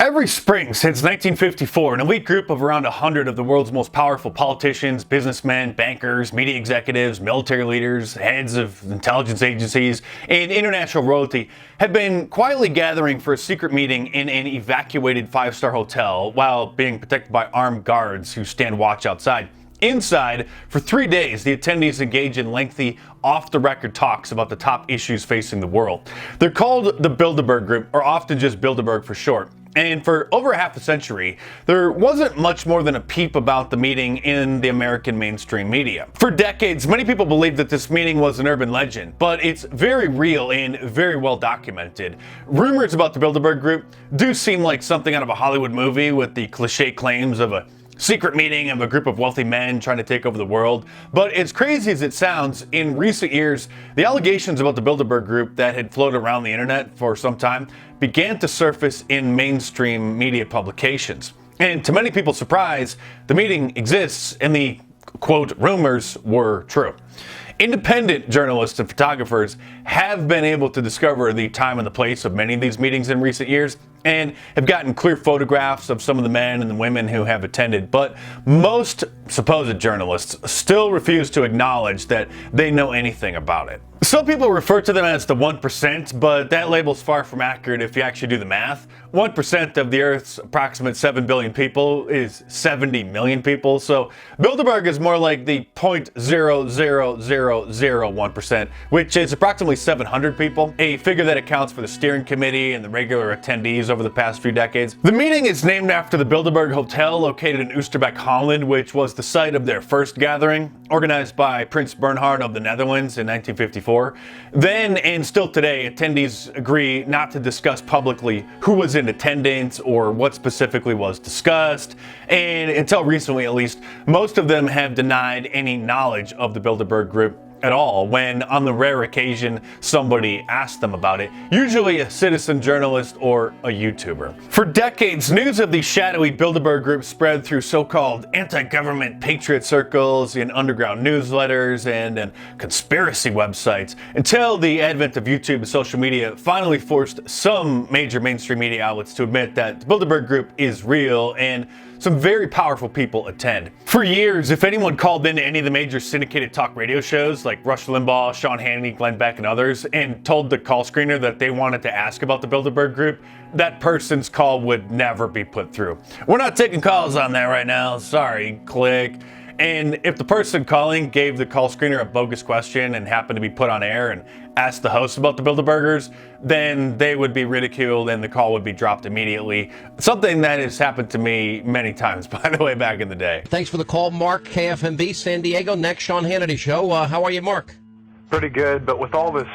Every spring since 1954, an elite group of around 100 of the world's most powerful politicians, businessmen, bankers, media executives, military leaders, heads of intelligence agencies, and international royalty have been quietly gathering for a secret meeting in an evacuated five-star hotel while being protected by armed guards who stand watch outside. Inside, for 3 days, the attendees engage in lengthy, off-the-record talks about the top issues facing the world. They're called the Bilderberg Group, or often just Bilderberg for short. And for over half a century, there wasn't much more than a peep about the meeting in the American mainstream media. For decades, many people believed that this meeting was an urban legend, but it's very real and very well documented. Rumors about the Bilderberg Group do seem like something out of a Hollywood movie with the cliche claims of a secret meeting of a group of wealthy men trying to take over the world. But as crazy as it sounds, in recent years, the allegations about the Bilderberg Group that had floated around the internet for some time began to surface in mainstream media publications. And to many people's surprise, the meeting exists and the, quote, rumors were true. Independent journalists and photographers have been able to discover the time and the place of many of these meetings in recent years and have gotten clear photographs of some of the men and the women who have attended, but most supposed journalists still refuse to acknowledge that they know anything about it. Some people refer to them as the 1%, but that label's far from accurate if you actually do the math. 1% of the Earth's approximate 7 billion people is 70 million people, so Bilderberg is more like the 0.00001%, which is approximately 700 people, a figure that accounts for the steering committee and the regular attendees over the past few decades. The meeting is named after the Bilderberg Hotel located in Oosterbeek, Holland, which was the site of their first gathering, organized by Prince Bernhard of the Netherlands in 1954. Then, and still today, attendees agree not to discuss publicly who was in attendance or what specifically was discussed, and until recently at least, most of them have denied any knowledge of the Bilderberg Group at all when, on the rare occasion, somebody asked them about it, usually a citizen journalist or a YouTuber. For decades, news of the shadowy Bilderberg Group spread through so-called anti-government patriot circles, in underground newsletters, and conspiracy websites, until the advent of YouTube and social media finally forced some major mainstream media outlets to admit that the Bilderberg Group is real and some very powerful people attend. For years, if anyone called into any of the major syndicated talk radio shows like Rush Limbaugh, Sean Hannity, Glenn Beck, and others, and told the call screener that they wanted to ask about the Bilderberg Group, that person's call would never be put through. We're not taking calls on that right now, sorry, click. And if the person calling gave the call screener a bogus question and happened to be put on air and asked the host about the Bilderbergers, then they would be ridiculed and the call would be dropped immediately. Something that has happened to me many times, by the way, back in the day. Thanks for the call, Mark, KFMB, San Diego. Next, Sean Hannity Show. How are you, Mark? Pretty good, but with all this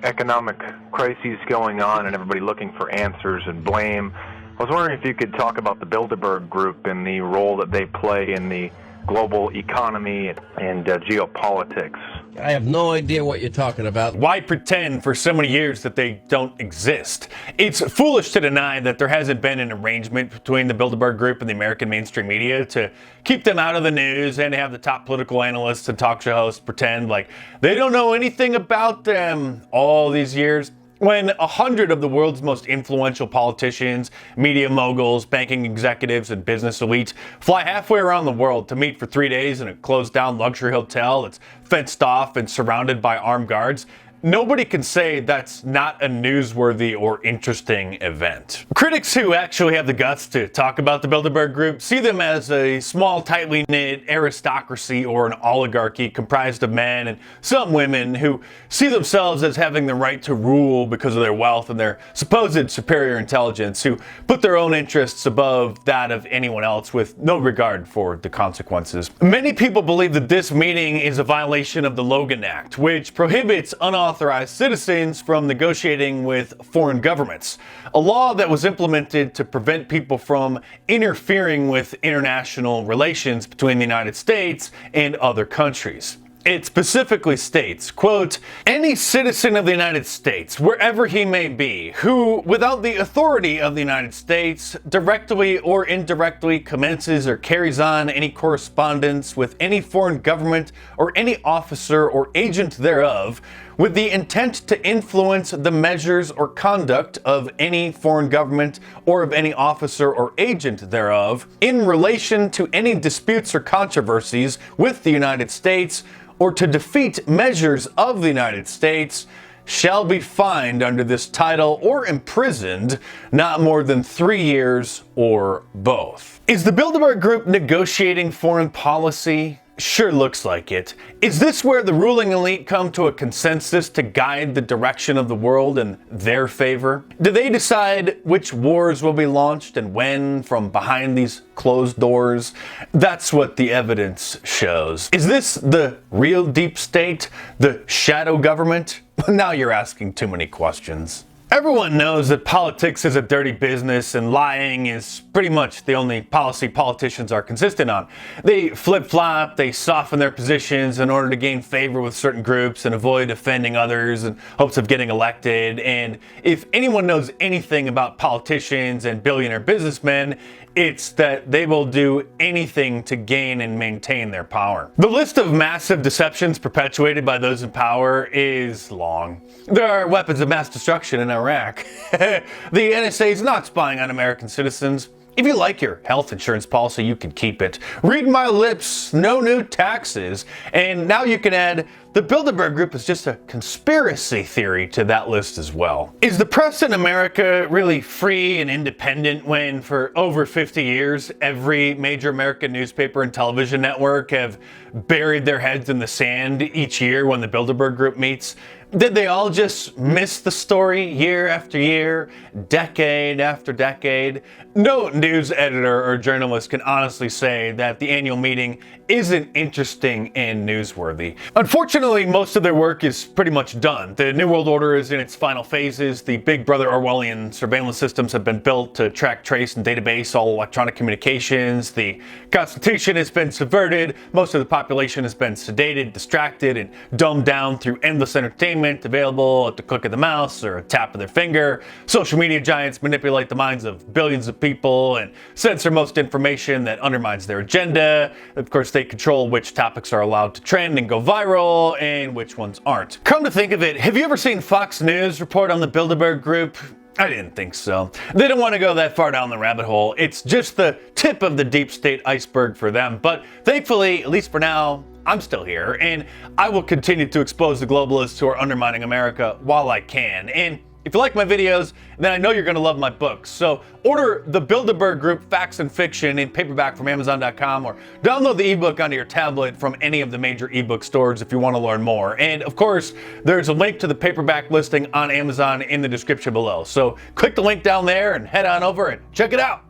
economic crises going on and everybody looking for answers and blame, I was wondering if you could talk about the Bilderberg Group and the role that they play in the global economy and geopolitics. I have no idea what you're talking about. Why pretend for so many years that they don't exist? It's foolish to deny that there hasn't been an arrangement between the Bilderberg Group and the American mainstream media to keep them out of the news and to have the top political analysts and talk show hosts pretend like they don't know anything about them all these years. When 100 of the world's most influential politicians, media moguls, banking executives, and business elites fly halfway around the world to meet for 3 days in a closed-down luxury hotel that's fenced off and surrounded by armed guards, nobody can say that's not a newsworthy or interesting event. Critics who actually have the guts to talk about the Bilderberg Group see them as a small, tightly knit aristocracy or an oligarchy comprised of men and some women who see themselves as having the right to rule because of their wealth and their supposed superior intelligence, who put their own interests above that of anyone else with no regard for the consequences. Many people believe that this meeting is a violation of the Logan Act, which prohibits unauthorized citizens from negotiating with foreign governments, a law that was implemented to prevent people from interfering with international relations between the United States and other countries. It specifically states, quote, "Any citizen of the United States, wherever he may be, who, without the authority of the United States, directly or indirectly commences or carries on any correspondence with any foreign government or any officer or agent thereof, with the intent to influence the measures or conduct of any foreign government or of any officer or agent thereof in relation to any disputes or controversies with the United States, or to defeat measures of the United States, shall be fined under this title or imprisoned not more than 3 years or both. Is the Bilderberg Group negotiating foreign policy? Sure looks like it. Is this where the ruling elite come to a consensus to guide the direction of the world in their favor? Do they decide which wars will be launched and when from behind these closed doors? That's what the evidence shows. Is this the real deep state? The shadow government? Now you're asking too many questions. Everyone knows that politics is a dirty business and lying is pretty much the only policy politicians are consistent on. They flip-flop, they soften their positions in order to gain favor with certain groups and avoid offending others in hopes of getting elected. And if anyone knows anything about politicians and billionaire businessmen, it's that they will do anything to gain and maintain their power. The list of massive deceptions perpetuated by those in power is long. There are weapons of mass destruction in Iraq. The NSA is not spying on American citizens. If you like your health insurance policy, you can keep it. Read my lips, no new taxes. And now you can add, the Bilderberg Group is just a conspiracy theory to that list as well. Is the press in America really free and independent when for over 50 years, every major American newspaper and television network have buried their heads in the sand each year when the Bilderberg Group meets? Did they all just miss the story year after year, decade after decade? No news editor or journalist can honestly say that the annual meeting isn't interesting and newsworthy. Unfortunately, most of their work is pretty much done. The New World Order is in its final phases. The Big Brother Orwellian surveillance systems have been built to track, trace, and database all electronic communications. The Constitution has been subverted. Most of the population has been sedated, distracted, and dumbed down through endless entertainment available at the click of the mouse or a tap of their finger. Social media giants manipulate the minds of billions of people and censor most information that undermines their agenda. Of course, they control which topics are allowed to trend and go viral and which ones aren't. Come to think of it, have you ever seen Fox News report on the Bilderberg Group? I didn't think so. They don't want to go that far down the rabbit hole. It's just the tip of the deep state iceberg for them. But thankfully, at least for now, I'm still here, and I will continue to expose the globalists who are undermining America while I can. And if you like my videos, then I know you're going to love my books. So order the Bilderberg Group Facts and Fiction in paperback from Amazon.com, or download the ebook onto your tablet from any of the major ebook stores if you want to learn more. And of course, there's a link to the paperback listing on Amazon in the description below. So click the link down there and head on over and check it out.